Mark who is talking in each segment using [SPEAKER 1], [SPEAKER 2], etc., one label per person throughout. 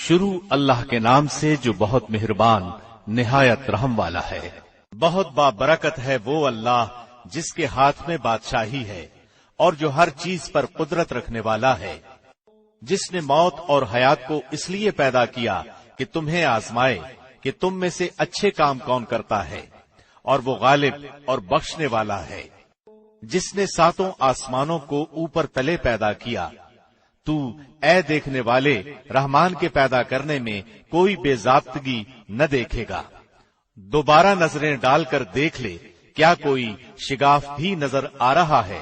[SPEAKER 1] شروع اللہ کے نام سے جو بہت مہربان نہایت رحم والا ہے۔ بہت بابرکت ہے وہ اللہ جس کے ہاتھ میں بادشاہی ہے اور جو ہر چیز پر قدرت رکھنے والا ہے، جس نے موت اور حیات کو اس لیے پیدا کیا کہ تمہیں آزمائے کہ تم میں سے اچھے کام کون کرتا ہے، اور وہ غالب اور بخشنے والا ہے، جس نے ساتوں آسمانوں کو اوپر تلے پیدا کیا۔ تو اے دیکھنے والے رحمان کے پیدا کرنے میں کوئی بے ضابطگی نہ دیکھے گا۔ دوبارہ نظریں ڈال کر دیکھ لے، کیا کوئی شگاف بھی نظر آ رہا ہے؟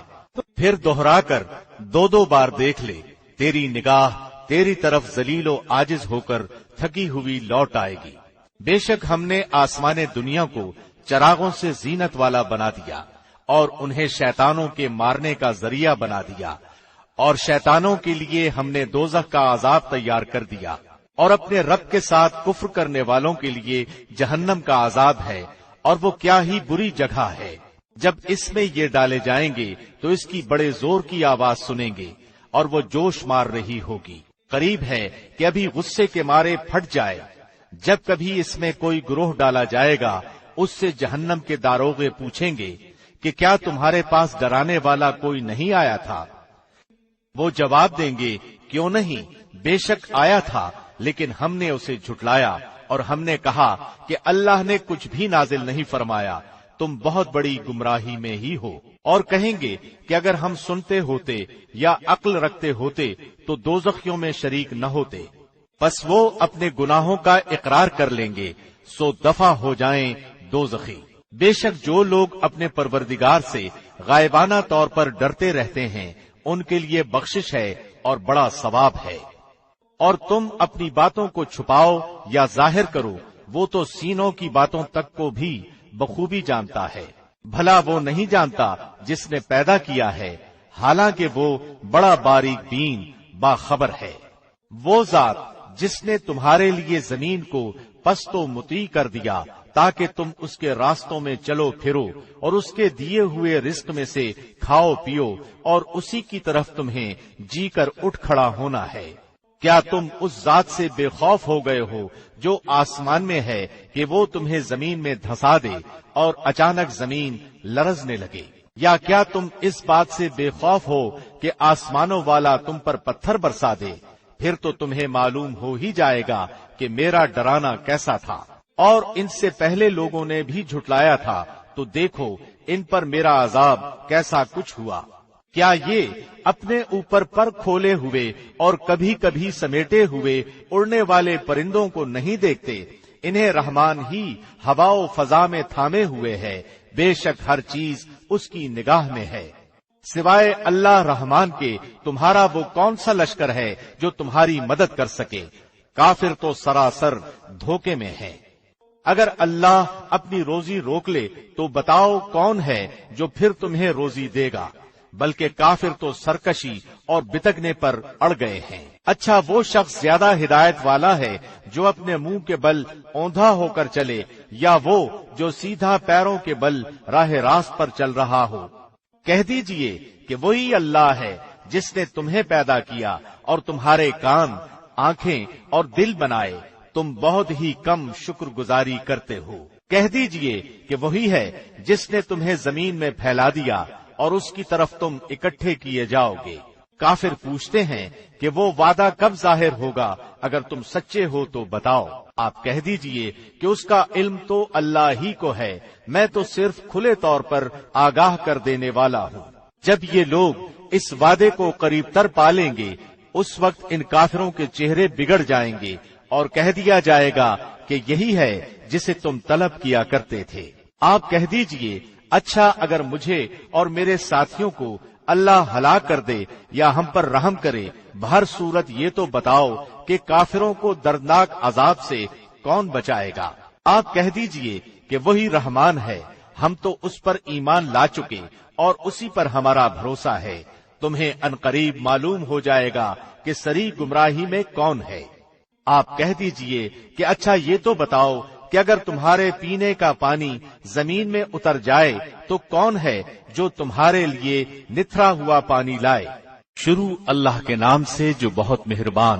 [SPEAKER 1] پھر دوہرا کر دو بار دیکھ لے، تیری نگاہ تیری طرف ذلیل و عاجز ہو کر تھکی ہوئی لوٹ آئے گی۔ بے شک ہم نے آسمان دنیا کو چراغوں سے زینت والا بنا دیا اور انہیں شیطانوں کے مارنے کا ذریعہ بنا دیا، اور شیطانوں کے لیے ہم نے دوزخ کا عذاب تیار کر دیا، اور اپنے رب کے ساتھ کفر کرنے والوں کے لیے جہنم کا عذاب ہے، اور وہ کیا ہی بری جگہ ہے۔ جب اس میں یہ ڈالے جائیں گے تو اس کی بڑے زور کی آواز سنیں گے اور وہ جوش مار رہی ہوگی۔ قریب ہے کہ ابھی غصے کے مارے پھٹ جائے۔ جب کبھی اس میں کوئی گروہ ڈالا جائے گا، اس سے جہنم کے داروغے پوچھیں گے کہ کیا تمہارے پاس ڈرانے والا کوئی نہیں آیا تھا؟ وہ جواب دیں گے، کیوں نہیں، بے شک آیا تھا، لیکن ہم نے اسے جھٹلایا اور ہم نے کہا کہ اللہ نے کچھ بھی نازل نہیں فرمایا، تم بہت بڑی گمراہی میں ہی ہو۔ اور کہیں گے کہ اگر ہم سنتے ہوتے یا عقل رکھتے ہوتے تو دوزخیوں میں شریک نہ ہوتے۔ پس وہ اپنے گناہوں کا اقرار کر لیں گے، سو دفع ہو جائیں دوزخی۔ بے شک جو لوگ اپنے پروردگار سے غائبانہ طور پر ڈرتے رہتے ہیں، ان کے لیے بخشش ہے اور بڑا ثواب ہے۔ اور تم اپنی باتوں کو چھپاؤ یا ظاہر کرو، وہ تو سینوں کی باتوں تک کو بھی بخوبی جانتا ہے۔ بھلا وہ نہیں جانتا جس نے پیدا کیا ہے، حالانکہ وہ بڑا باریک بین باخبر ہے۔ وہ ذات جس نے تمہارے لیے زمین کو پست و مطیع کر دیا تاکہ تم اس کے راستوں میں چلو پھرو اور اس کے دیے ہوئے رزق میں سے کھاؤ پیو، اور اسی کی طرف تمہیں جی کر اٹھ کھڑا ہونا ہے۔ کیا تم اس ذات سے بے خوف ہو گئے ہو جو آسمان میں ہے کہ وہ تمہیں زمین میں دھسا دے اور اچانک زمین لرزنے لگے؟ یا کیا تم اس بات سے بے خوف ہو کہ آسمانوں والا تم پر پتھر برسا دے؟ پھر تو تمہیں معلوم ہو ہی جائے گا کہ میرا ڈرانا کیسا تھا۔ اور ان سے پہلے لوگوں نے بھی جھٹلایا تھا، تو دیکھو ان پر میرا عذاب کیسا کچھ ہوا۔ کیا یہ اپنے اوپر پر کھولے ہوئے اور کبھی کبھی سمیٹے ہوئے اڑنے والے پرندوں کو نہیں دیکھتے؟ انہیں رحمان ہی ہوا و فضا میں تھامے ہوئے ہے، بے شک ہر چیز اس کی نگاہ میں ہے۔ سوائے اللہ رحمان کے تمہارا وہ کون سا لشکر ہے جو تمہاری مدد کر سکے؟ کافر تو سراسر دھوکے میں ہے۔ اگر اللہ اپنی روزی روک لے تو بتاؤ کون ہے جو پھر تمہیں روزی دے گا؟ بلکہ کافر تو سرکشی اور بتکنے پر اڑ گئے ہیں۔ اچھا وہ شخص زیادہ ہدایت والا ہے جو اپنے منہ کے بل اوندھا ہو کر چلے، یا وہ جو سیدھا پیروں کے بل راہ راست پر چل رہا ہو؟ کہہ دیجئے کہ وہی اللہ ہے جس نے تمہیں پیدا کیا اور تمہارے کان، آنکھیں اور دل بنائے، تم بہت ہی کم شکر گزاری کرتے ہو۔ کہہ دیجئے کہ وہی ہے جس نے تمہیں زمین میں پھیلا دیا اور اس کی طرف تم اکٹھے کیے جاؤ گے۔ کافر پوچھتے ہیں کہ وہ وعدہ کب ظاہر ہوگا؟ اگر تم سچے ہو تو بتاؤ۔ آپ کہہ دیجئے کہ اس کا علم تو اللہ ہی کو ہے، میں تو صرف کھلے طور پر آگاہ کر دینے والا ہوں۔ جب یہ لوگ اس وعدے کو قریب تر پالیں گے، اس وقت ان کافروں کے چہرے بگڑ جائیں گے اور کہہ دیا جائے گا کہ یہی ہے جسے تم طلب کیا کرتے تھے۔ آپ کہہ دیجئے، اچھا اگر مجھے اور میرے ساتھیوں کو اللہ ہلاک کر دے یا ہم پر رحم کرے، بہر صورت یہ تو بتاؤ کہ کافروں کو دردناک عذاب سے کون بچائے گا؟ آپ کہہ دیجئے کہ وہی رحمان ہے، ہم تو اس پر ایمان لا چکے اور اسی پر ہمارا بھروسہ ہے۔ تمہیں عنقریب معلوم ہو جائے گا کہ سری گمراہی میں کون ہے۔ آپ کہہ دیجئے کہ اچھا یہ تو بتاؤ کہ اگر تمہارے پینے کا پانی زمین میں اتر جائے تو کون ہے جو تمہارے لیے نتھرا ہوا پانی لائے؟ شروع اللہ کے نام سے جو بہت مہربان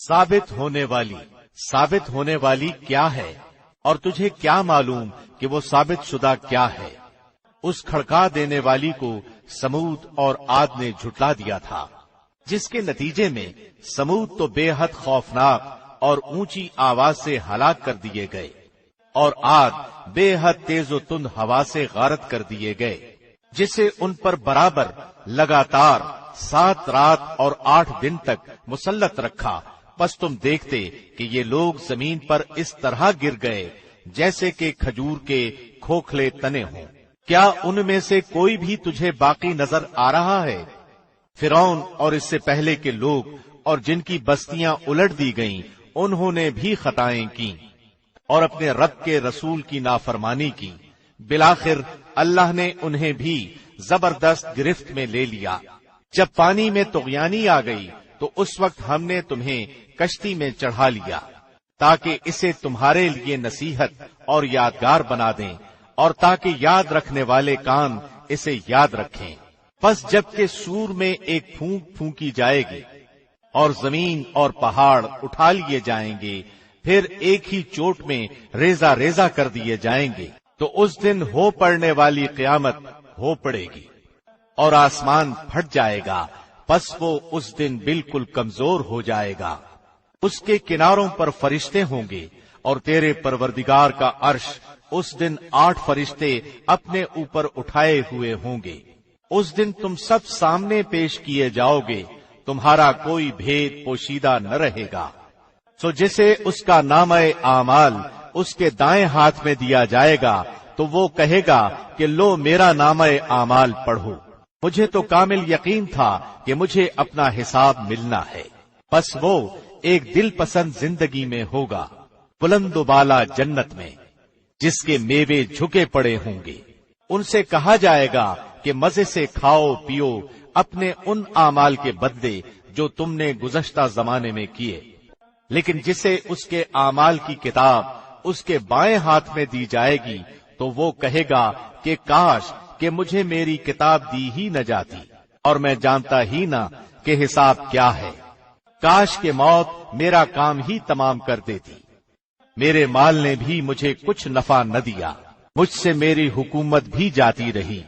[SPEAKER 1] ثابت ہونے والی کیا ہے، اور تجھے کیا معلوم کہ وہ ثابت شدہ کیا ہے؟ اس کھڑکا دینے والی کو سمود اور عاد نے جھٹلا دیا تھا، جس کے نتیجے میں سمود تو بے حد خوفناک اور اونچی آواز سے ہلاک کر دیے گئے، اور عاد بے حد تیز و تند ہوا سے غارت کر دیے گئے، جسے ان پر برابر لگاتار 7 رات اور 8 دن تک مسلط رکھا۔ بس تم دیکھتے کہ یہ لوگ زمین پر اس طرح گر گئے جیسے کہ کھجور کے کھوکھلے تنے ہوں۔ کیا ان میں سے کوئی بھی تجھے باقی نظر آ رہا ہے؟ فرعون اور اس سے پہلے کے لوگ اور جن کی بستیاں الٹ دی گئیں، انہوں نے بھی خطائیں کی اور اپنے رب کے رسول کی نافرمانی کی۔ بالآخر اللہ نے انہیں بھی زبردست گرفت میں لے لیا۔ جب پانی میں طغیانی آ گئی تو اس وقت ہم نے تمہیں کشتی میں چڑھا لیا تاکہ اسے تمہارے لیے نصیحت اور یادگار بنا دیں، اور تاکہ یاد رکھنے والے کان اسے یاد رکھیں۔ پس جب کہ سور میں ایک پھونک پھونکی جائے گی اور زمین اور پہاڑ اٹھا لیے جائیں گے، پھر ایک ہی چوٹ میں ریزہ ریزہ کر دیے جائیں گے، تو اس دن ہو پڑنے والی قیامت ہو پڑے گی اور آسمان پھٹ جائے گا، پس وہ اس دن بالکل کمزور ہو جائے گا۔ اس کے کناروں پر فرشتے ہوں گے، اور تیرے پروردگار کا عرش اس دن 8 فرشتے اپنے اوپر اٹھائے ہوئے ہوں گے۔ اس دن تم سب سامنے پیش کیے جاؤ گے، تمہارا کوئی بھید پوشیدہ نہ رہے گا۔ سو جسے اس کا نامہ اعمال اس کے دائیں ہاتھ میں دیا جائے گا تو وہ کہے گا کہ لو میرا نامہ اعمال پڑھو، مجھے تو کامل یقین تھا کہ مجھے اپنا حساب ملنا ہے۔ پس وہ ایک دل پسند زندگی میں ہوگا، بلند و بالا جنت میں، جس کے میوے جھکے پڑے ہوں گے۔ ان سے کہا جائے گا کہ مزے سے کھاؤ پیو اپنے ان اعمال کے بدلے جو تم نے گزشتہ زمانے میں کیے، لیکن جسے اس کے اعمال کی کتاب اس کے بائیں ہاتھ میں دی جائے گی تو وہ کہے گا کہ کاش کہ مجھے میری کتاب دی ہی نہ جاتی اور میں جانتا ہی نہ کہ حساب کیا ہے۔ کاش کہ موت میرا کام ہی تمام کر دیتی، میرے مال نے بھی مجھے کچھ نفع نہ دیا، مجھ سے میری حکومت بھی جاتی رہی۔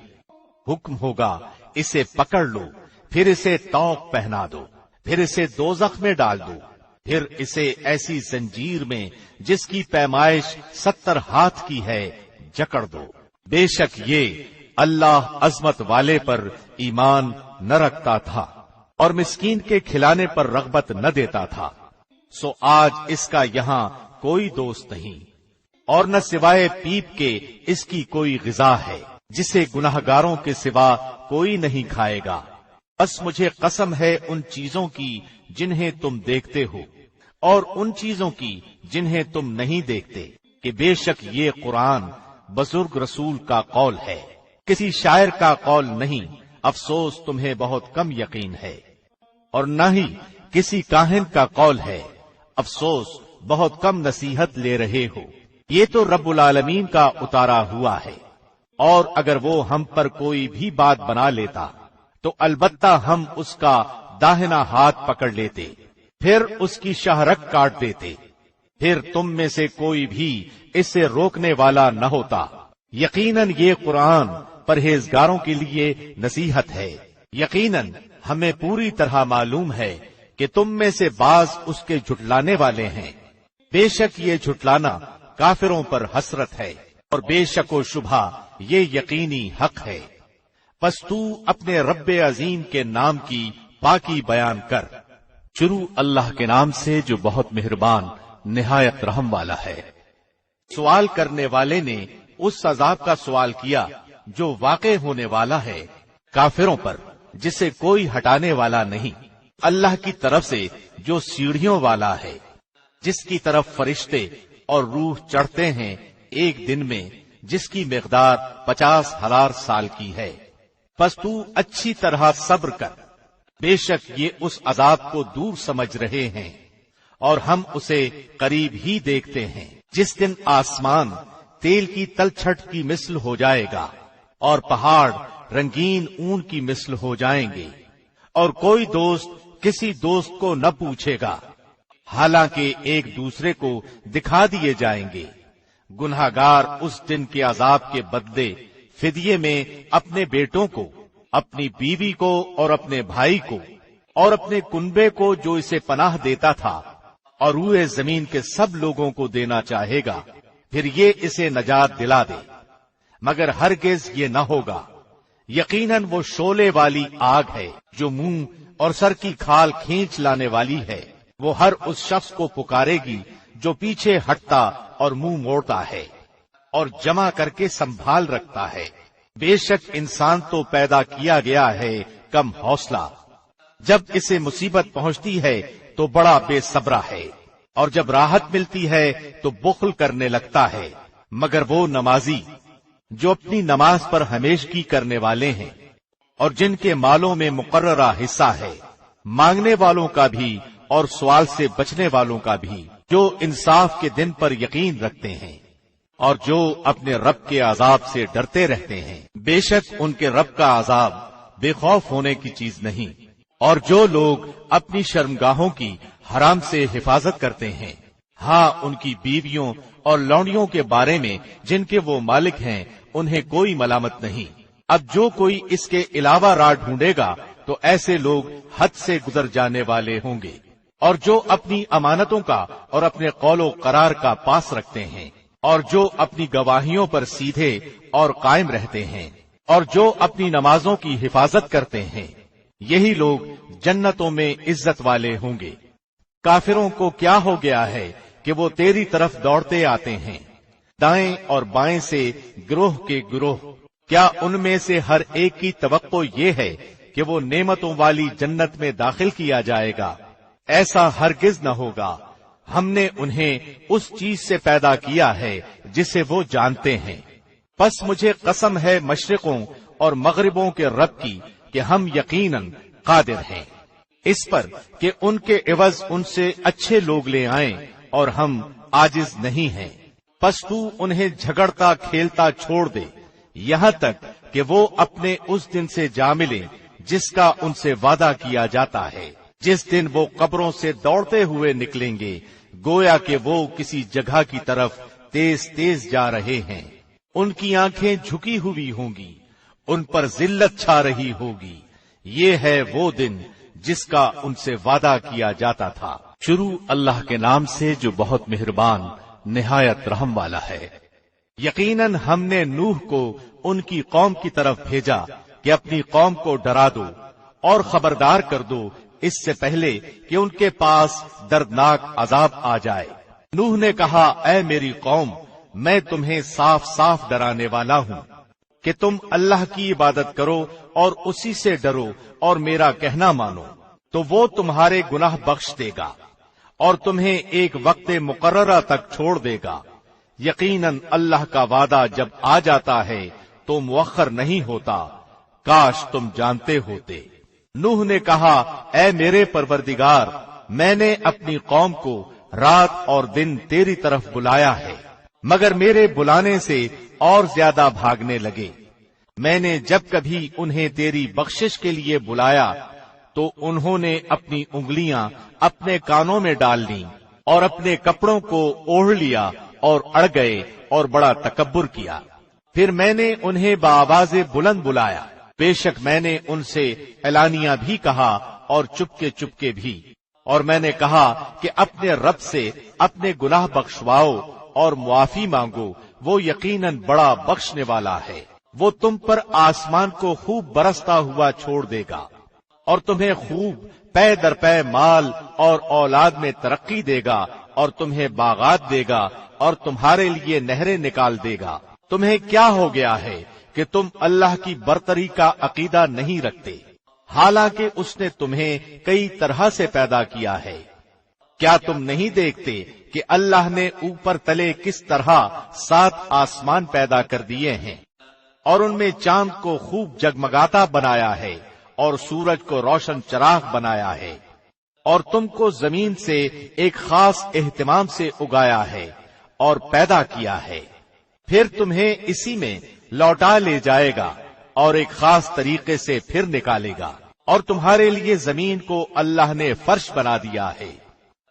[SPEAKER 1] حکم ہوگا اسے پکڑ لو، پھر اسے طوق پہنا دو، پھر اسے دوزخ میں ڈال دو، پھر اسے ایسی زنجیر میں جس کی پیمائش 70 ہاتھ کی ہے جکڑ دو۔ بے شک یہ اللہ عظمت والے پر ایمان نہ رکھتا تھا اور مسکین کے کھلانے پر رغبت نہ دیتا تھا، سو آج اس کا یہاں کوئی دوست نہیں، اور نہ سوائے پیپ کے اس کی کوئی غذا ہے، جسے گناہگاروں کے سوا کوئی نہیں کھائے گا۔ بس مجھے قسم ہے ان چیزوں کی جنہیں تم دیکھتے ہو اور ان چیزوں کی جنہیں تم نہیں دیکھتے، کہ بے شک یہ قرآن بزرگ رسول کا قول ہے، کسی شاعر کا قول نہیں، افسوس تمہیں بہت کم یقین ہے، اور نہ ہی کسی کاہن کا قول ہے، افسوس بہت کم نصیحت لے رہے ہو۔ یہ تو رب العالمین کا اتارا ہوا ہے، اور اگر وہ ہم پر کوئی بھی بات بنا لیتا تو البتہ ہم اس کا داہنا ہاتھ پکڑ لیتے، پھر اس کی شاہرگ کاٹ دیتے، پھر تم میں سے کوئی بھی اسے روکنے والا نہ ہوتا۔ یقیناً یہ قرآن پرہیزگاروں کے لیے نصیحت ہے۔ یقیناً ہمیں پوری طرح معلوم ہے کہ تم میں سے بعض اس کے جھٹلانے والے ہیں، بے شک یہ جھٹلانا کافروں پر حسرت ہے، اور بے شک و شبہ یہ یقینی حق ہے۔ پس تو اپنے رب عظیم کے نام کی پاکی بیان کر۔ شروع اللہ کے نام سے جو بہت مہربان نہایت رحم والا ہے۔ سوال کرنے والے نے اس عذاب کا سوال کیا جو واقع ہونے والا ہے کافروں پر، جسے کوئی ہٹانے والا نہیں، اللہ کی طرف سے جو سیڑھیوں والا ہے، جس کی طرف فرشتے اور روح چڑھتے ہیں ایک دن میں، جس کی مقدار 50,000 سال کی ہے۔ پس تو اچھی طرح صبر کر، بے شک یہ اس عذاب کو دور سمجھ رہے ہیں اور ہم اسے قریب ہی دیکھتے ہیں، جس دن آسمان تیل کی تلچھٹ کی مثل ہو جائے گا اور پہاڑ رنگین اون کی مثل ہو جائیں گے، اور کوئی دوست کسی دوست کو نہ پوچھے گا حالانکہ ایک دوسرے کو دکھا دیے جائیں گے۔ گنہگار اس دن کے عذاب کے بدلے فدیے میں اپنے بیٹوں کو، اپنی بیوی کو اور اپنے بھائی کو اور اپنے کنبے کو جو اسے پناہ دیتا تھا اور روئے زمین کے سب لوگوں کو دینا چاہے گا، پھر یہ اسے نجات دلا دے، مگر ہرگز یہ نہ ہوگا۔ یقیناً وہ شعلے والی آگ ہے جو منہ اور سر کی کھال کھینچ لانے والی ہے۔ وہ ہر اس شخص کو پکارے گی جو پیچھے ہٹتا اور منہ موڑتا ہے اور جمع کر کے سنبھال رکھتا ہے۔ بے شک انسان تو پیدا کیا گیا ہے کم حوصلہ، جب اسے مصیبت پہنچتی ہے تو بڑا بے صبرا ہے، اور جب راحت ملتی ہے تو بخل کرنے لگتا ہے۔ مگر وہ نمازی جو اپنی نماز پر ہمیشگی کرنے والے ہیں اور جن کے مالوں میں مقررہ حصہ ہے، مانگنے والوں کا بھی اور سوال سے بچنے والوں کا بھی، جو انصاف کے دن پر یقین رکھتے ہیں اور جو اپنے رب کے عذاب سے ڈرتے رہتے ہیں، بے شک ان کے رب کا عذاب بے خوف ہونے کی چیز نہیں۔ اور جو لوگ اپنی شرمگاہوں کی حرام سے حفاظت کرتے ہیں، ہاں ان کی بیویوں اور لونڈیوں کے بارے میں جن کے وہ مالک ہیں انہیں کوئی ملامت نہیں۔ اب جو کوئی اس کے علاوہ راہ ڈھونڈے گا تو ایسے لوگ حد سے گزر جانے والے ہوں گے۔ اور جو اپنی امانتوں کا اور اپنے قول و قرار کا پاس رکھتے ہیں، اور جو اپنی گواہیوں پر سیدھے اور قائم رہتے ہیں، اور جو اپنی نمازوں کی حفاظت کرتے ہیں، یہی لوگ جنتوں میں عزت والے ہوں گے۔ کافروں کو کیا ہو گیا ہے کہ وہ تیری طرف دوڑتے آتے ہیں، دائیں اور بائیں سے گروہ کے گروہ۔ کیا ان میں سے ہر ایک کی توقع یہ ہے کہ وہ نعمتوں والی جنت میں داخل کیا جائے گا؟ ایسا ہرگز نہ ہوگا۔ ہم نے انہیں اس چیز سے پیدا کیا ہے جسے وہ جانتے ہیں۔ پس مجھے قسم ہے مشرقوں اور مغربوں کے رب کی کہ ہم یقیناً قادر ہیں اس پر کہ ان کے عوض ان سے اچھے لوگ لے آئیں، اور ہم عاجز نہیں ہیں۔ پس تو انہیں جھگڑتا کھیلتا چھوڑ دے یہاں تک کہ وہ اپنے اس دن سے جا ملیں جس کا ان سے وعدہ کیا جاتا ہے، جس دن وہ قبروں سے دوڑتے ہوئے نکلیں گے، گویا کہ وہ کسی جگہ کی طرف تیز تیز جا رہے ہیں۔ ان کی آنکھیں جھکی ہوئی ہوں گی، ان پر ذلت چھا رہی ہوگی۔ یہ ہے وہ دن جس کا ان سے وعدہ کیا جاتا تھا۔ شروع اللہ کے نام سے جو بہت مہربان نہایت رحم والا ہے۔ یقیناً ہم نے نوح کو ان کی قوم کی طرف بھیجا کہ اپنی قوم کو ڈرا دو اور خبردار کر دو اس سے پہلے کہ ان کے پاس دردناک عذاب آ جائے۔ نوح نے کہا، اے میری قوم، میں تمہیں صاف صاف ڈرانے والا ہوں کہ تم اللہ کی عبادت کرو اور اسی سے ڈرو اور میرا کہنا مانو، تو وہ تمہارے گناہ بخش دے گا اور تمہیں ایک وقت مقررہ تک چھوڑ دے گا۔ یقیناً اللہ کا وعدہ جب آ جاتا ہے تو مؤخر نہیں ہوتا، کاش تم جانتے ہوتے۔ نوح نے کہا، اے میرے پروردگار، میں نے اپنی قوم کو رات اور دن تیری طرف بلایا ہے، مگر میرے بلانے سے اور زیادہ بھاگنے لگے۔ میں نے جب کبھی انہیں تیری بخشش کے لیے بلایا تو انہوں نے اپنی انگلیاں اپنے کانوں میں ڈال لیں اور اپنے کپڑوں کو اوڑھ لیا اور اڑ گئے اور بڑا تکبر کیا۔ پھر میں نے انہیں بآواز بلند بلایا، بے شک میں نے ان سے اعلانیہ بھی کہا اور چپکے چپکے بھی، اور میں نے کہا کہ اپنے رب سے اپنے گناہ بخشواؤ اور معافی مانگو، وہ یقیناً بڑا بخشنے والا ہے۔ وہ تم پر آسمان کو خوب برستا ہوا چھوڑ دے گا اور تمہیں خوب پے در پے مال اور اولاد میں ترقی دے گا، اور تمہیں باغات دے گا اور تمہارے لیے نہریں نکال دے گا۔ تمہیں کیا ہو گیا ہے کہ تم اللہ کی برتری کا عقیدہ نہیں رکھتے، حالانکہ اس نے تمہیں کئی طرح سے پیدا کیا ہے۔ کیا تم نہیں دیکھتے کہ اللہ نے اوپر تلے کس طرح 7 آسمان پیدا کر دیے ہیں، اور ان میں چاند کو خوب جگمگاتا بنایا ہے اور سورج کو روشن چراغ بنایا ہے، اور تم کو زمین سے ایک خاص اہتمام سے اگایا ہے اور پیدا کیا ہے، پھر تمہیں اسی میں لوٹا لے جائے گا اور ایک خاص طریقے سے پھر نکالے گا۔ اور تمہارے لیے زمین کو اللہ نے فرش بنا دیا ہے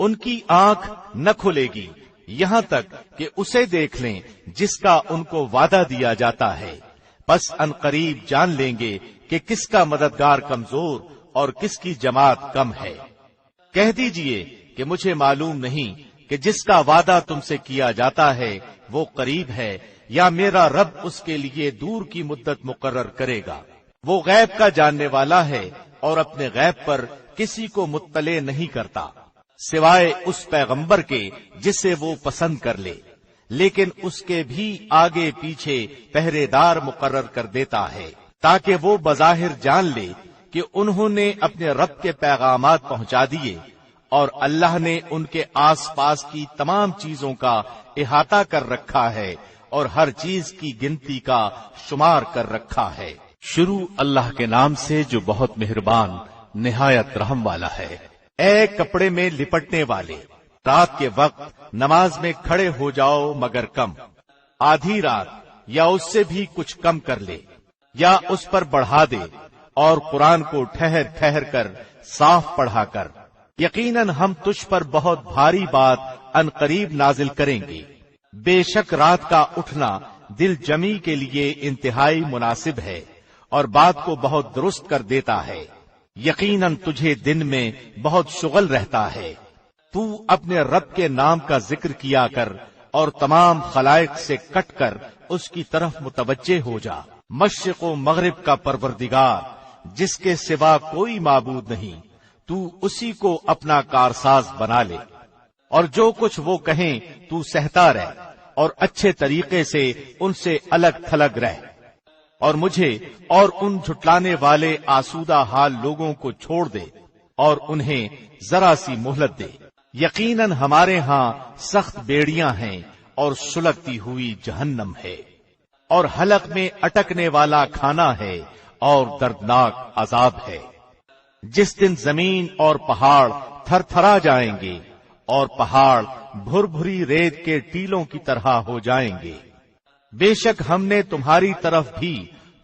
[SPEAKER 1] ان کی آنکھ نہ کھلے گی یہاں تک کہ اسے دیکھ لیں جس کا ان کو وعدہ دیا جاتا ہے، بس ان قریب جان لیں گے کہ کس کا مددگار کمزور اور کس کی جماعت کم ہے۔ کہہ دیجئے کہ مجھے معلوم نہیں کہ جس کا وعدہ تم سے کیا جاتا ہے وہ قریب ہے یا میرا رب اس کے لیے دور کی مدت مقرر کرے گا۔ وہ غیب کا جاننے والا ہے اور اپنے غیب پر کسی کو مطلع نہیں کرتا سوائے اس پیغمبر کے جسے وہ پسند کر لے، لیکن اس کے بھی آگے پیچھے پہرے دار مقرر کر دیتا ہے تاکہ وہ بظاہر جان لے کہ انہوں نے اپنے رب کے پیغامات پہنچا دیے اور اللہ نے ان کے آس پاس کی تمام چیزوں کا احاطہ کر رکھا ہے اور ہر چیز کی گنتی کا شمار کر رکھا ہے۔ شروع اللہ کے نام سے جو بہت مہربان نہایت رحم والا ہے۔ اے کپڑے میں لپٹنے والے، رات کے وقت نماز میں کھڑے ہو جاؤ مگر کم، آدھی رات یا اس سے بھی کچھ کم کر لے یا اس پر بڑھا دے، اور قرآن کو ٹھہر ٹھہر کر صاف پڑھا کر، یقیناً ہم تجھ پر بہت بھاری بات ان قریب نازل کریں گے۔ بے شک رات کا اٹھنا دل جمی کے لیے انتہائی مناسب ہے اور بات کو بہت درست کر دیتا ہے۔ یقیناً تجھے دن میں بہت شغل رہتا ہے۔ تو اپنے رب کے نام کا ذکر کیا کر اور تمام خلائق سے کٹ کر اس کی طرف متوجہ ہو جا۔ مشرق و مغرب کا پروردگار جس کے سوا کوئی معبود نہیں، تو اسی کو اپنا کارساز بنا لے، اور جو کچھ وہ کہیں تو سہتا رہ اور اچھے طریقے سے ان سے الگ تھلگ رہ، اور مجھے اور ان جھٹلانے والے آسودہ حال لوگوں کو چھوڑ دے اور انہیں ذرا سی مہلت دے۔ یقیناً ہمارے ہاں سخت بیڑیاں ہیں اور سلگتی ہوئی جہنم ہے، اور حلق میں اٹکنے والا کھانا ہے اور دردناک عذاب ہے۔ جس دن زمین اور پہاڑ تھر تھرا جائیں گے اور پہاڑ بھر بھری ریت کے ٹیلوں کی طرح ہو جائیں گے۔ بے شک ہم نے تمہاری طرف بھی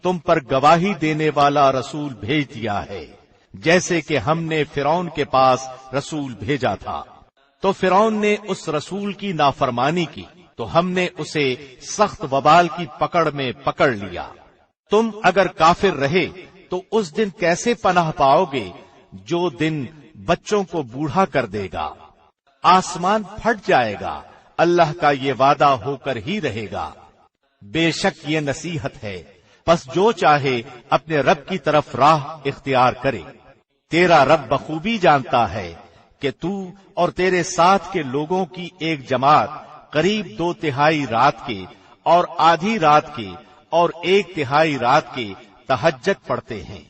[SPEAKER 1] تم پر گواہی دینے والا رسول بھیج دیا ہے، جیسے کہ ہم نے فرعون کے پاس رسول بھیجا تھا، تو فرعون نے اس رسول کی نافرمانی کی تو ہم نے اسے سخت وبال کی پکڑ میں پکڑ لیا۔ تم اگر کافر رہے تو اس دن کیسے پناہ پاؤ گے جو دن بچوں کو بوڑھا کر دے گا۔ آسمان پھٹ جائے گا، اللہ کا یہ وعدہ ہو کر ہی رہے گا۔ بے شک یہ نصیحت ہے، پس جو چاہے اپنے رب کی طرف راہ اختیار کرے۔ تیرا رب بخوبی جانتا ہے کہ تو اور تیرے ساتھ کے لوگوں کی ایک جماعت قریب 2/3 رات کے اور آدھی رات کے اور 1/3 رات کے تہجد پڑھتے ہیں،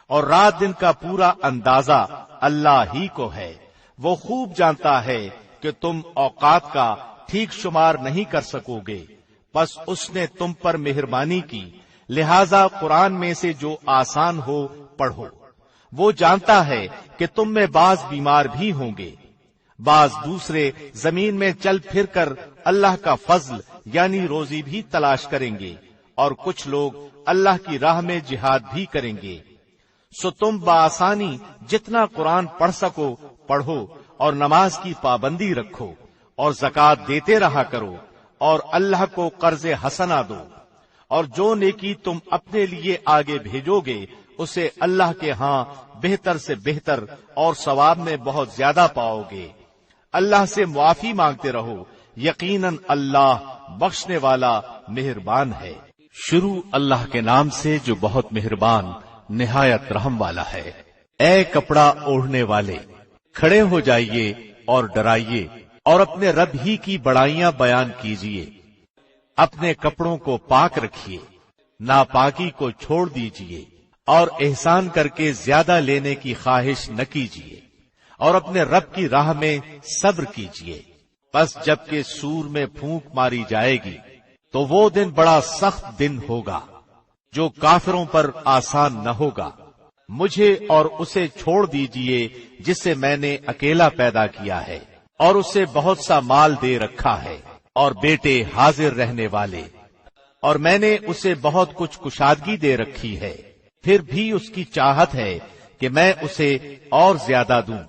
[SPEAKER 1] اور رات دن کا پورا اندازہ اللہ ہی کو ہے۔ وہ خوب جانتا ہے کہ تم اوقات کا ٹھیک شمار نہیں کر سکو گے، بس اس نے تم پر مہربانی کی، لہذا قرآن میں سے جو آسان ہو پڑھو۔ وہ جانتا ہے کہ تم میں بعض بیمار بھی ہوں گے، بعض دوسرے زمین میں چل پھر کر اللہ کا فضل یعنی روزی بھی تلاش کریں گے، اور کچھ لوگ اللہ کی راہ میں جہاد بھی کریں گے۔ سو تم بآسانی جتنا قرآن پڑھ سکو پڑھو، اور نماز کی پابندی رکھو، اور زکوٰۃ دیتے رہا کرو، اور اللہ کو قرض حسنہ دو، اور جو نیکی تم اپنے لیے آگے بھیجو گے اسے اللہ کے ہاں بہتر سے بہتر اور ثواب میں بہت زیادہ پاؤ گے۔ اللہ سے معافی مانگتے رہو، یقیناً اللہ بخشنے والا مہربان ہے۔ شروع اللہ کے نام سے جو بہت مہربان نہایت رحم والا ہے۔ اے کپڑا اوڑھنے والے، کھڑے ہو جائیے اور ڈرائیے اور اپنے رب ہی کی بڑائیاں بیان کیجیے۔ اپنے کپڑوں کو پاک رکھیے، ناپاکی کو چھوڑ دیجیے، اور احسان کر کے زیادہ لینے کی خواہش نہ کیجیے، اور اپنے رب کی راہ میں صبر کیجیے۔ بس جب کہ سور میں پھونک ماری جائے گی تو وہ دن بڑا سخت دن ہوگا جو کافروں پر آسان نہ ہوگا۔ مجھے اور اسے چھوڑ دیجیے جسے میں نے اکیلا پیدا کیا ہے، اور اسے بہت سا مال دے رکھا ہے اور بیٹے حاضر رہنے والے، اور میں نے اسے بہت کچھ کشادگی دے رکھی ہے، پھر بھی اس کی چاہت ہے کہ میں اسے اور زیادہ دوں۔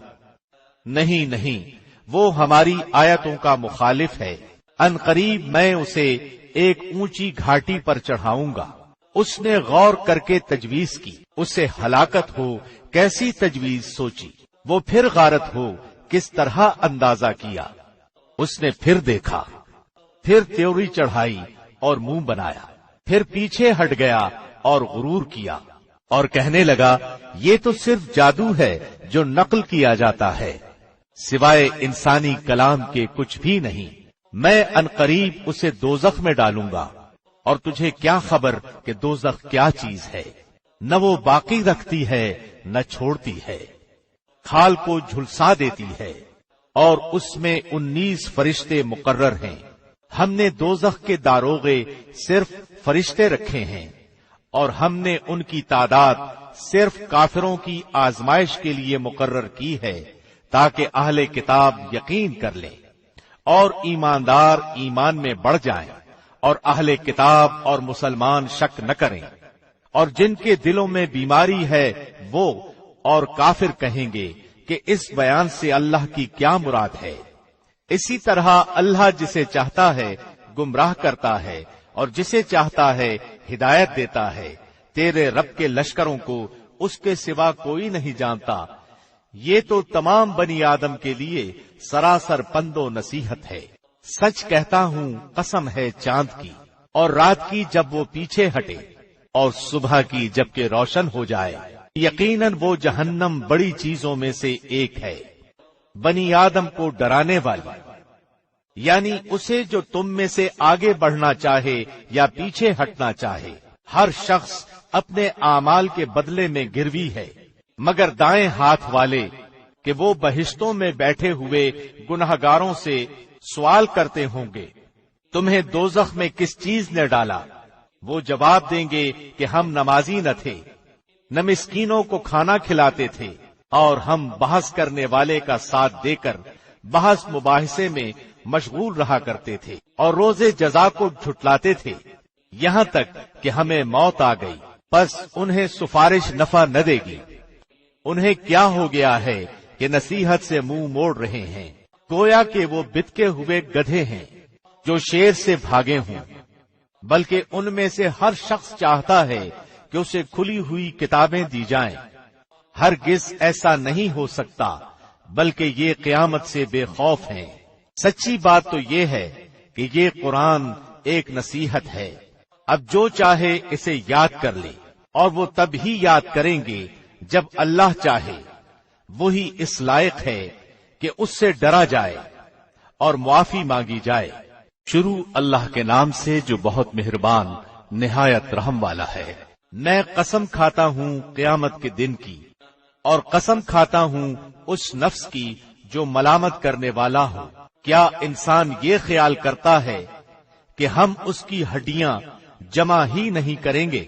[SPEAKER 1] نہیں نہیں، وہ ہماری آیتوں کا مخالف ہے، ان قریب میں اسے ایک اونچی گھاٹی پر چڑھاؤں گا۔ اس نے غور کر کے تجویز کی، اسے ہلاکت ہو کیسی تجویز سوچی، وہ پھر غارت ہو کس طرح اندازہ کیا۔ اس نے پھر دیکھا، پھر تیوری چڑھائی اور منہ بنایا، پھر پیچھے ہٹ گیا اور غرور کیا اور کہنے لگا یہ تو صرف جادو ہے جو نقل کیا جاتا ہے، سوائے انسانی کلام کے کچھ بھی نہیں۔ میں عنقریب اسے دوزخ میں ڈالوں گا، اور تجھے کیا خبر کہ دوزخ کیا چیز ہے، نہ وہ باقی رکھتی ہے نہ چھوڑتی ہے، کھال کو جھلسا دیتی ہے، اور اس میں 19 فرشتے مقرر ہیں۔ ہم نے دوزخ کے داروغے صرف فرشتے رکھے ہیں، اور ہم نے ان کی تعداد صرف کافروں کی آزمائش کے لیے مقرر کی ہے تاکہ اہل کتاب یقین کر لیں اور ایماندار ایمان میں بڑھ جائیں، اور اہل کتاب اور مسلمان شک نہ کریں، اور جن کے دلوں میں بیماری ہے وہ اور کافر کہیں گے کہ اس بیان سے اللہ کی کیا مراد ہے۔ اسی طرح اللہ جسے چاہتا ہے گمراہ کرتا ہے اور جسے چاہتا ہے ہدایت دیتا ہے۔ تیرے رب کے لشکروں کو اس کے سوا کوئی نہیں جانتا۔ یہ تو تمام بنی آدم کے لیے سراسر پند و نصیحت ہے۔ سچ کہتا ہوں قسم ہے چاند کی اور رات کی جب وہ پیچھے ہٹے اور صبح کی جب کہ روشن ہو جائے، یقیناً وہ جہنم بڑی چیزوں میں سے ایک ہے، بنی آدم کو ڈرانے والی، یعنی اسے جو تم میں سے آگے بڑھنا چاہے یا پیچھے ہٹنا چاہے۔ ہر شخص اپنے اعمال کے بدلے میں گروی ہے، مگر دائیں ہاتھ والے کہ وہ بہشتوں میں بیٹھے ہوئے گنہگاروں سے سوال کرتے ہوں گے تمہیں دوزخ میں کس چیز نے ڈالا؟ وہ جواب دیں گے کہ ہم نمازی نہ تھے، نہ مسکینوں کو کھانا کھلاتے تھے، اور ہم بحث کرنے والے کا ساتھ دے کر بحث مباحثے میں مشغول رہا کرتے تھے اور روزے جزا کو جھٹلاتے تھے، یہاں تک کہ ہمیں موت آ گئی، پس انہیں سفارش نفع نہ دے گی۔ انہیں کیا ہو گیا ہے کہ نصیحت سے منہ موڑ رہے ہیں، گویا کہ وہ بتکے ہوئے گدھے ہیں جو شیر سے بھاگے ہوں، بلکہ ان میں سے ہر شخص چاہتا ہے کہ اسے کھلی ہوئی کتابیں دی جائیں۔ ہرگز ایسا نہیں ہو سکتا، بلکہ یہ قیامت سے بے خوف ہیں۔ سچی بات تو یہ ہے کہ یہ قرآن ایک نصیحت ہے، اب جو چاہے اسے یاد کر لے، اور وہ تب ہی یاد کریں گے جب اللہ چاہے۔ وہی اس لائق ہے کہ اس سے ڈرا جائے اور معافی مانگی جائے۔ شروع اللہ کے نام سے جو بہت مہربان نہایت رحم والا ہے۔ میں قسم کھاتا ہوں قیامت کے دن کی، اور قسم کھاتا ہوں اس نفس کی جو ملامت کرنے والا ہو۔ کیا انسان یہ خیال کرتا ہے کہ ہم اس کی ہڈیاں جمع ہی نہیں کریں گے؟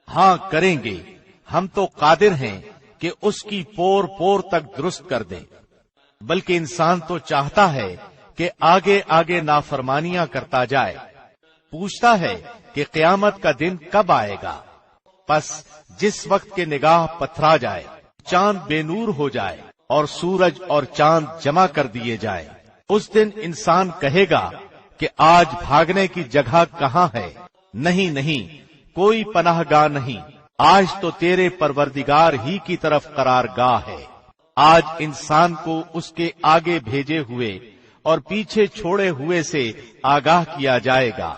[SPEAKER 1] ہاں کریں گے، ہم تو قادر ہیں کہ اس کی پور پور تک درست کر دیں، بلکہ انسان تو چاہتا ہے کہ آگے آگے نافرمانیاں کرتا جائے۔ پوچھتا ہے کہ قیامت کا دن کب آئے گا؟ پس جس وقت کے نگاہ پتھرا جائے، چاند بے نور ہو جائے اور سورج اور چاند جمع کر دیے جائے، اس دن انسان کہے گا کہ آج بھاگنے کی جگہ کہاں ہے؟ نہیں نہیں، کوئی پناہ گاہ نہیں، آج تو تیرے پروردگار ہی کی طرف قرار گاہ ہے۔ آج انسان کو اس کے آگے بھیجے ہوئے اور پیچھے چھوڑے ہوئے سے آگاہ کیا جائے گا،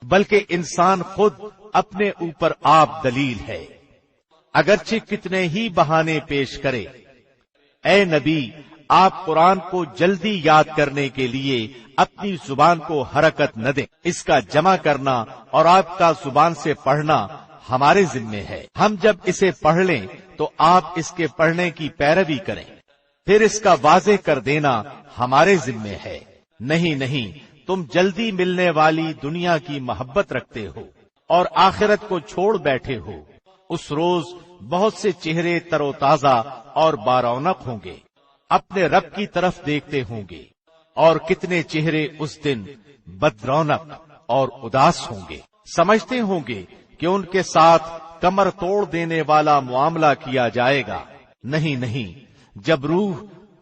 [SPEAKER 1] بلکہ انسان خود اپنے اوپر آپ دلیل ہے، اگرچہ کتنے ہی بہانے پیش کرے۔ اے نبی، آپ قرآن کو جلدی یاد کرنے کے لیے اپنی زبان کو حرکت نہ دیں، اس کا جمع کرنا اور آپ کا زبان سے پڑھنا ہمارے ذمے ہے۔ ہم جب اسے پڑھ لیں تو آپ اس کے پڑھنے کی پیروی کریں، پھر اس کا واضح کر دینا ہمارے ذمے ہے۔ نہیں نہیں، تم جلدی ملنے والی دنیا کی محبت رکھتے ہو اور آخرت کو چھوڑ بیٹھے ہو۔ اس روز بہت سے چہرے تر و تازہ اور بارونق ہوں گے، اپنے رب کی طرف دیکھتے ہوں گے، اور کتنے چہرے اس دن بد رونق اور اداس ہوں گے، سمجھتے ہوں گے کہ ان کے ساتھ کمر توڑ دینے والا معاملہ کیا جائے گا۔ نہیں نہیں، جب روح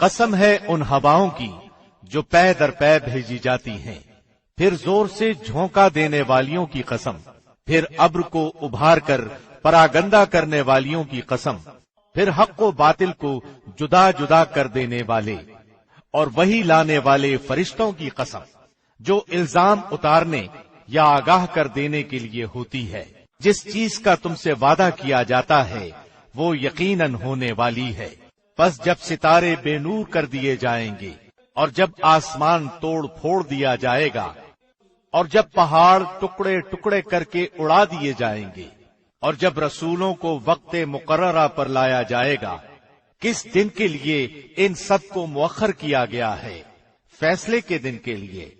[SPEAKER 1] قسم ہے ان ہواؤں کی جو پے در پے بھیجی جاتی ہیں، پھر زور سے جھونکا دینے والیوں کی قسم، پھر ابر کو ابھار کر پراگندہ کرنے والیوں کی قسم، پھر حق و باطل کو جدا جدا کر دینے والے اور وہی لانے والے فرشتوں کی قسم، جو الزام اتارنے یا آگاہ کر دینے کے لیے ہوتی ہے۔ جس چیز کا تم سے وعدہ کیا جاتا ہے وہ یقیناً ہونے والی ہے۔ پس جب ستارے بے نور کر دیے جائیں گے اور جب آسمان توڑ پھوڑ دیا جائے گا اور جب پہاڑ ٹکڑے ٹکڑے کر کے اڑا دیے جائیں گے اور جب رسولوں کو وقت مقررہ پر لایا جائے گا، کس دن کے لیے ان سب کو مؤخر کیا گیا ہے؟ فیصلے کے دن کے لیے۔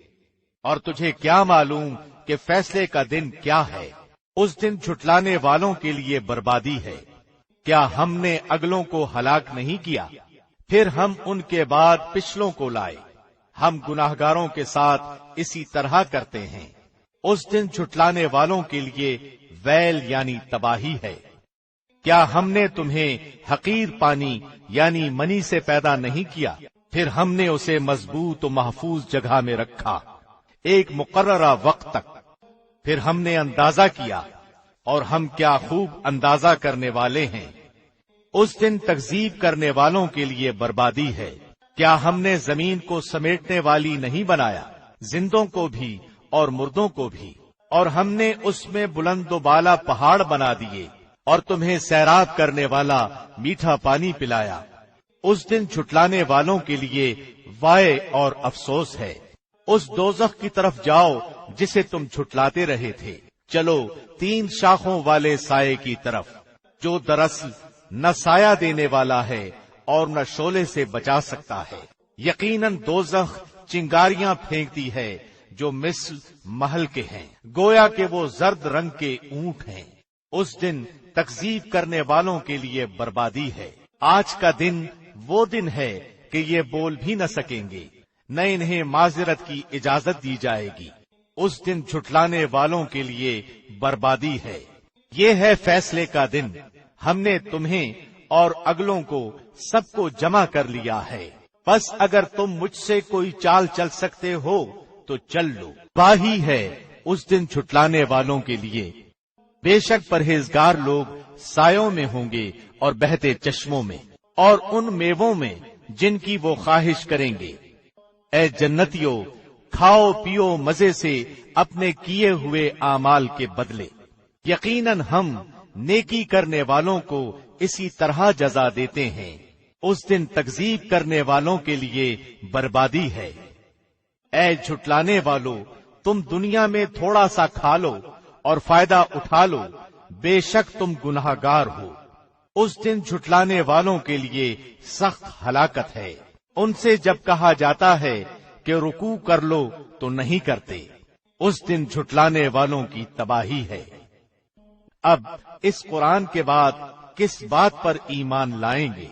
[SPEAKER 1] اور تجھے کیا معلوم کہ فیصلے کا دن کیا ہے؟ اس دن جھٹلانے والوں کے لیے بربادی ہے۔ کیا ہم نے اگلوں کو ہلاک نہیں کیا؟ پھر ہم ان کے بعد پچھلوں کو لائے۔ ہم گناہگاروں کے ساتھ اسی طرح کرتے ہیں۔ اس دن جھٹلانے والوں کے لیے ویل یعنی تباہی ہے۔ کیا ہم نے تمہیں حقیر پانی یعنی منی سے پیدا نہیں کیا؟ پھر ہم نے اسے مضبوط و محفوظ جگہ میں رکھا ایک مقررہ وقت تک۔ پھر ہم نے اندازہ کیا اور ہم کیا خوب اندازہ کرنے والے ہیں۔ اس دن تکذیب کرنے والوں کے لیے بربادی ہے۔ کیا ہم نے زمین کو سمیٹنے والی نہیں بنایا، زندوں کو بھی اور مردوں کو بھی؟ اور ہم نے اس میں بلند و بالا پہاڑ بنا دیے اور تمہیں سیراب کرنے والا میٹھا پانی پلایا۔ اس دن جھٹلانے والوں کے لیے وائے اور افسوس ہے۔ اس دوزخ کی طرف جاؤ جسے تم جھٹلاتے رہے تھے۔ چلو 3 شاخوں والے سائے کی طرف، جو دراصل نہ سایہ دینے والا ہے اور نہ شعلے سے بچا سکتا ہے۔ یقیناً دوزخ چنگاریاں پھینکتی ہے جو مثل محل کے ہیں، گویا کہ وہ زرد رنگ کے اونٹ ہیں۔ اس دن تکذیب کرنے والوں کے لیے بربادی ہے۔ آج کا دن وہ دن ہے کہ یہ بول بھی نہ سکیں گے، نہ انہیں معذرت کی اجازت دی جائے گی۔ اس دن جھٹلانے والوں کے لیے بربادی ہے۔ یہ ہے فیصلے کا دن۔ ہم نے تمہیں اور اگلوں کو سب کو جمع کر لیا ہے۔ بس اگر تم مجھ سے کوئی چال چل سکتے ہو تو چل لو۔ باہی ہے اس دن جھٹلانے والوں کے لیے۔ بے شک پرہیزگار لوگ سایوں میں ہوں گے اور بہتے چشموں میں اور ان میووں میں جن کی وہ خواہش کریں گے۔ اے جنتیوں، کھاؤ پیو مزے سے اپنے کیے ہوئے اعمال کے بدلے۔ یقیناً ہم نیکی کرنے والوں کو اسی طرح جزا دیتے ہیں۔ اس دن تکذیب کرنے والوں کے لیے بربادی ہے۔ اے جھٹلانے والو، تم دنیا میں تھوڑا سا کھا لو اور فائدہ اٹھا لو، بے شک تم گناہگار ہو۔ اس دن جھٹلانے والوں کے لیے سخت ہلاکت ہے۔ ان سے جب کہا جاتا ہے کہ رکوع کر لو تو نہیں کرتے۔ اس دن جھٹلانے والوں کی تباہی ہے۔ اب اس قرآن کے بعد کس بات پر ایمان لائیں گے؟